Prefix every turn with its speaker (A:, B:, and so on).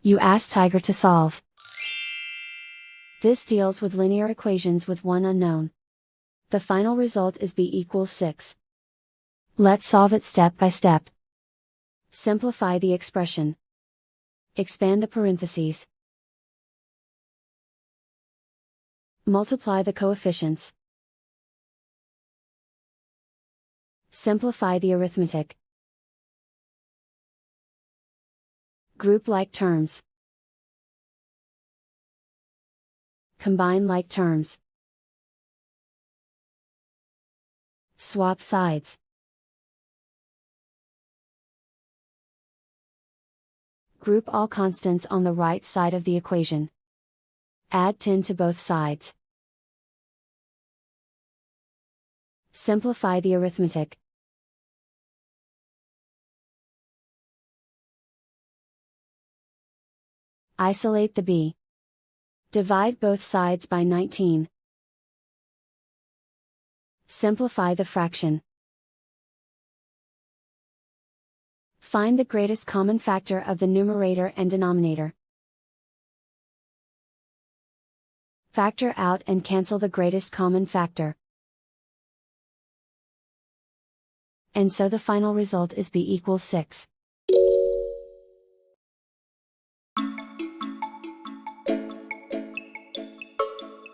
A: You ask Tiger to solve. This deals with linear equations with one unknown. The final result is b equals 6. Let's solve it step by step. Simplify the expression. Expand the parentheses. Multiply the coefficients. Simplify the arithmetic. Group like terms. Combine like terms. Swap sides. Group all constants on the right side of the equation. Add 10 to both sides. Simplify the arithmetic. Isolate the b. Divide both sides by 19. Simplify the fraction. Find the greatest common factor of the numerator and denominator. Factor out and cancel the greatest common factor. And so the final result is b equals 6.